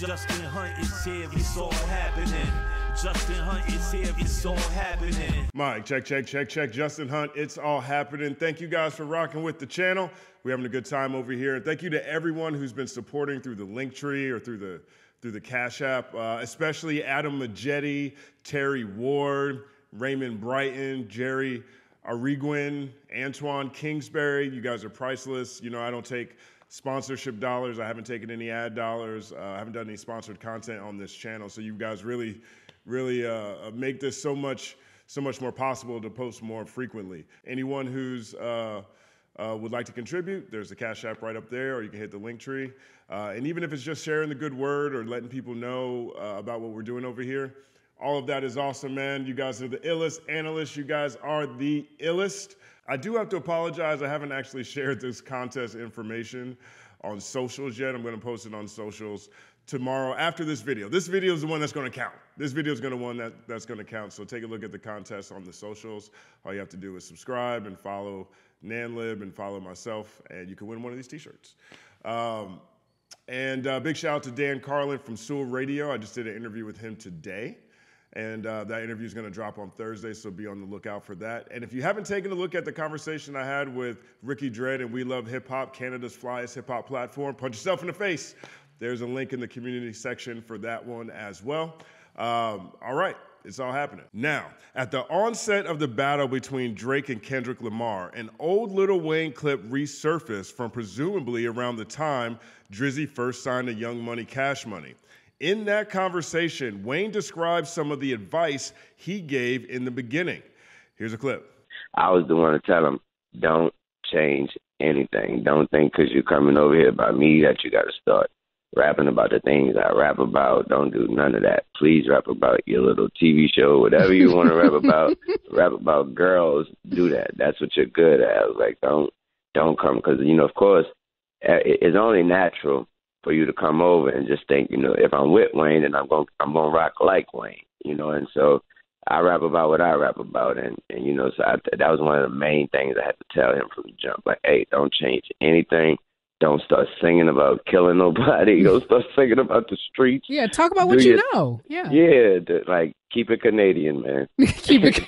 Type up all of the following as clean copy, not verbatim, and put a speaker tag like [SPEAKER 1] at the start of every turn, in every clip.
[SPEAKER 1] Justin Hunte is here, it's all happening. Justin Hunte is here, it's all happening.
[SPEAKER 2] Mike, check. Justin Hunte, it's all happening. Thank you guys for rocking with the channel. We're having a good time over here. And thank you to everyone who's been supporting through the Linktree or through the Cash App, especially Adam Majetti, Terry Ward, Raymond Brighton, Jerry Ariguin, Antoine Kingsbury. You guys are priceless. You know, I don't take sponsorship dollars. I haven't taken any ad dollars. I haven't done any sponsored content on this channel. So you guys really make this so much more possible to post more frequently. Anyone who's would like to contribute, there's the Cash App right up there, or you can hit the Linktree. And even if it's just sharing the good word or letting people know about what we're doing over here, all of that is awesome, man. You guys are the illest analysts. You guys are the illest. I do have to apologize. I haven't actually shared this contest information on socials yet. I'm going to post it on socials tomorrow after this video. This video is the one that's going to count. This video is going to one that's going to count. So take a look at the contest on the socials. All you have to do is subscribe and follow Nanlib and follow myself, and you can win one of these t-shirts. And big shout out to Dan Carlin from Sewell Radio. I just did an interview with him today. And that interview is going to drop on Thursday, so be on the lookout for that. And if you haven't taken a look at the conversation I had with Ricky Dred and We Love Hip Hop, Canada's flyest hip hop platform, punch yourself in the face. There's a link in the community section for that one as well. All right, it's all happening. Now, at the onset of the battle between Drake and Kendrick Lamar, an old Lil Wayne clip resurfaced from presumably around the time Drizzy first signed to Young Money Cash Money. In that conversation, Wayne describes some of the advice he gave in the beginning. Here's a clip.
[SPEAKER 3] I was the one to tell him, don't change anything. Don't think because you're coming over here about me that you got to start rapping about the things I rap about. Don't do none of that. Please rap about your little TV show, whatever you want to rap about. Rap about girls, do that. That's what you're good at. I was like, don't come because, you know, of course, it's only natural for you to come over and just think, you know, if I'm with Wayne, then I'm gonna rock like Wayne, you know. And so I rap about what I rap about, and you know, so that was one of the main things I had to tell him from the jump. Like, hey, don't change anything. Don't start singing about killing nobody. Don't start singing about the streets.
[SPEAKER 4] Yeah, talk about what you know. Yeah.
[SPEAKER 3] Yeah, like keep it Canadian, man.
[SPEAKER 4] Keep it.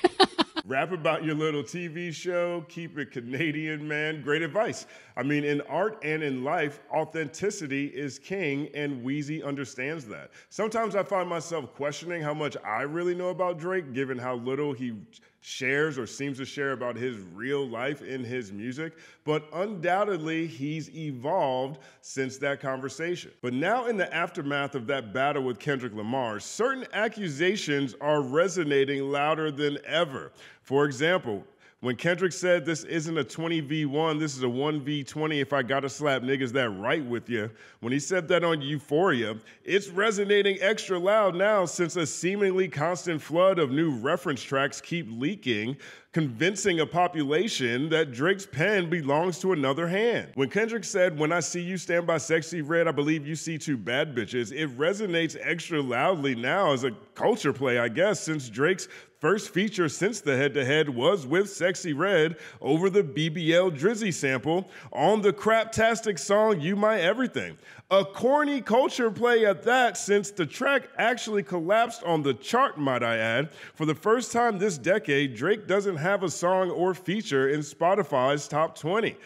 [SPEAKER 2] Rap about your little TV show, keep it Canadian, man. Great advice. I mean, in art and in life, authenticity is king, and Weezy understands that. Sometimes I find myself questioning how much I really know about Drake, given how little he shares or seems to share about his real life in his music, but undoubtedly he's evolved since that conversation. But now in the aftermath of that battle with Kendrick Lamar, certain accusations are resonating louder than ever. For example, when Kendrick said this isn't a 20v1, this is a 1v20 if I gotta slap niggas that right with you, when he said that on Euphoria, it's resonating extra loud now since a seemingly constant flood of new reference tracks keep leaking, convincing a population that Drake's pen belongs to another hand. When Kendrick said, when I see you stand by Sexy Red, I believe you see two bad bitches, it resonates extra loudly now as a culture play, I guess, since Drake's first feature since the head-to-head was with Sexy Red over the BBL Drizzy sample on the craptastic song You My Everything. A corny culture play at that, since the track actually collapsed on the chart, might I add. For the first time this decade, Drake doesn't have a song or feature in Spotify's top 20.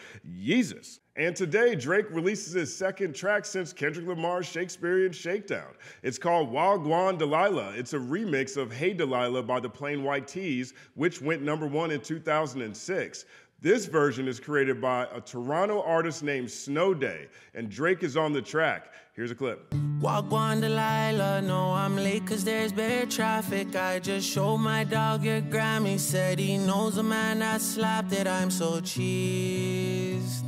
[SPEAKER 2] Jesus. And today, Drake releases his second track since Kendrick Lamar's Shakespearean Shakedown. It's called Gwan Delilah. It's a remix of Hey Delilah by the Plain White T's, which went #1 in 2006. This version is created by a Toronto artist named Snowd4y's, and Drake is on the track. Here's a clip.
[SPEAKER 5] Gwan Delilah, no, I'm late cause there's bad traffic. I just showed my dog your Grammy, said he knows a man that slapped it. I'm so cheesed.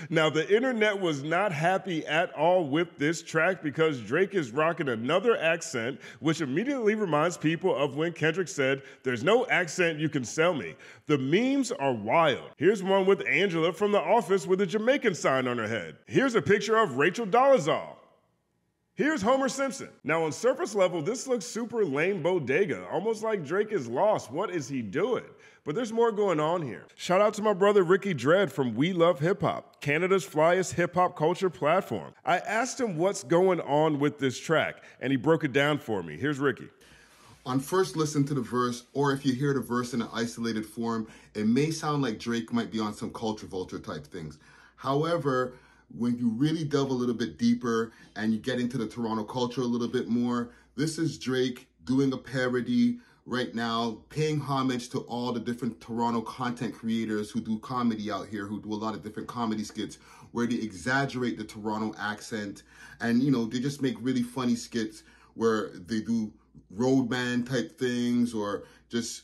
[SPEAKER 2] Now, the internet was not happy at all with this track because Drake is rocking another accent, which immediately reminds people of when Kendrick said, "There's no accent you can sell me." The memes are wild. Here's one with Angela from The Office with a Jamaican sign on her head. Here's a picture of Rachel Dolezal. Here's Homer Simpson. Now on surface level, this looks super lame bodega, almost like Drake is lost. What is he doing? But there's more going on here. Shout out to my brother Ricky Dred from We Love Hip Hop, Canada's flyest hip hop culture platform. I asked him what's going on with this track, and he broke it down for me. Here's Ricky.
[SPEAKER 6] On first listen to the verse, or if you hear the verse in an isolated form, it may sound like Drake might be on some culture vulture type things. However, when you really delve a little bit deeper and you get into the Toronto culture a little bit more, this is Drake doing a parody right now, paying homage to all the different Toronto content creators who do comedy out here, who do a lot of different comedy skits where they exaggerate the Toronto accent and, you know, they just make really funny skits where they do roadman type things or just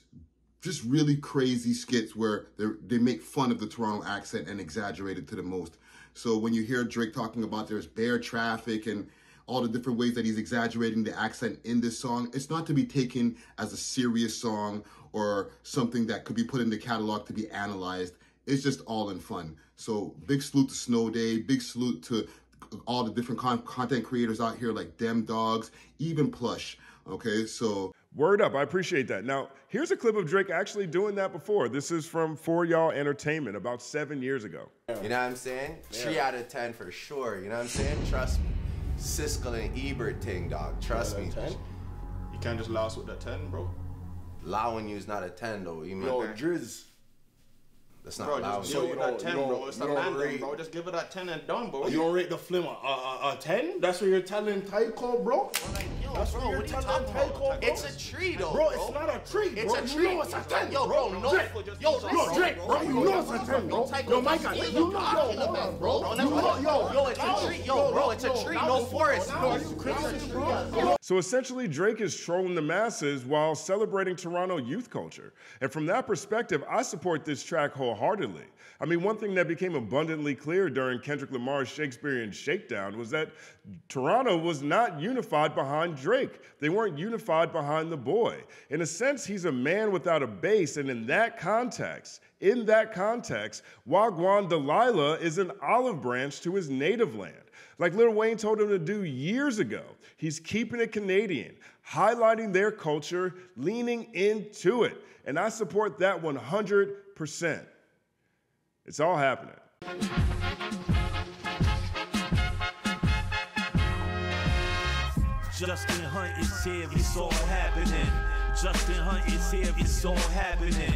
[SPEAKER 6] really crazy skits where they make fun of the Toronto accent and exaggerate it to the most. So when you hear Drake talking about there's bear traffic and all the different ways that he's exaggerating the accent in this song, it's not to be taken as a serious song or something that could be put in the catalog to be analyzed. It's just all in fun. So big salute to Snowd4y, big salute to all the different content creators out here like Dem Dogs, even Plush. Okay, so
[SPEAKER 2] word up, I appreciate that. Now, here's a clip of Drake actually doing that before. This is from For Y'all Entertainment about 7 years ago.
[SPEAKER 7] You know what I'm saying? 3 out of 10 for sure. You know what I'm saying? Trust me. Siskel and Ebert thing, dog. Trust me.
[SPEAKER 8] 10? You can't just last with that 10, bro.
[SPEAKER 7] Allowing you is not a 10, though. You mean?
[SPEAKER 8] Yo, Drizz.
[SPEAKER 7] That's not
[SPEAKER 8] bro,
[SPEAKER 7] allowing
[SPEAKER 8] just
[SPEAKER 7] you.
[SPEAKER 8] give it that 10, bro. It's a man, bro. Just give it that 10 and done, bro. You don't rate the film a 10? That's what you're telling Tycho, bro?
[SPEAKER 7] Like, yo,
[SPEAKER 8] that's
[SPEAKER 7] bro,
[SPEAKER 8] what you're telling Tycho, bro?
[SPEAKER 7] It's a tree, though,
[SPEAKER 8] bro. It's not a tree, bro.
[SPEAKER 7] It's a tree.
[SPEAKER 8] You know it's a 10,
[SPEAKER 7] yo, bro. No,
[SPEAKER 8] yo, Drake, bro. You know it's a 10, bro. Yo, my God. You know, bro.
[SPEAKER 7] Yo, it's a tree. Yo, bro, it's a tree. No forest.
[SPEAKER 8] Are you crazy, bro?
[SPEAKER 2] So essentially, Drake is trolling the masses while celebrating Toronto youth culture. And from that perspective, I support this track wholeheartedly. I mean, one thing that became abundantly clear during Kendrick Lamar's Shakespearean Shakedown was that Toronto was not unified behind Drake. They weren't unified behind the boy. In a sense, he's a man without a base, and in that context, while Gwan Delilah is an olive branch to his native land. Like Lil Wayne told him to do years ago, he's keeping it Canadian, highlighting their culture, leaning into it. And I support that 100%. It's all happening.
[SPEAKER 1] Justin Hunt is here, it's all happening. Justin Hunt is here, it's all happening.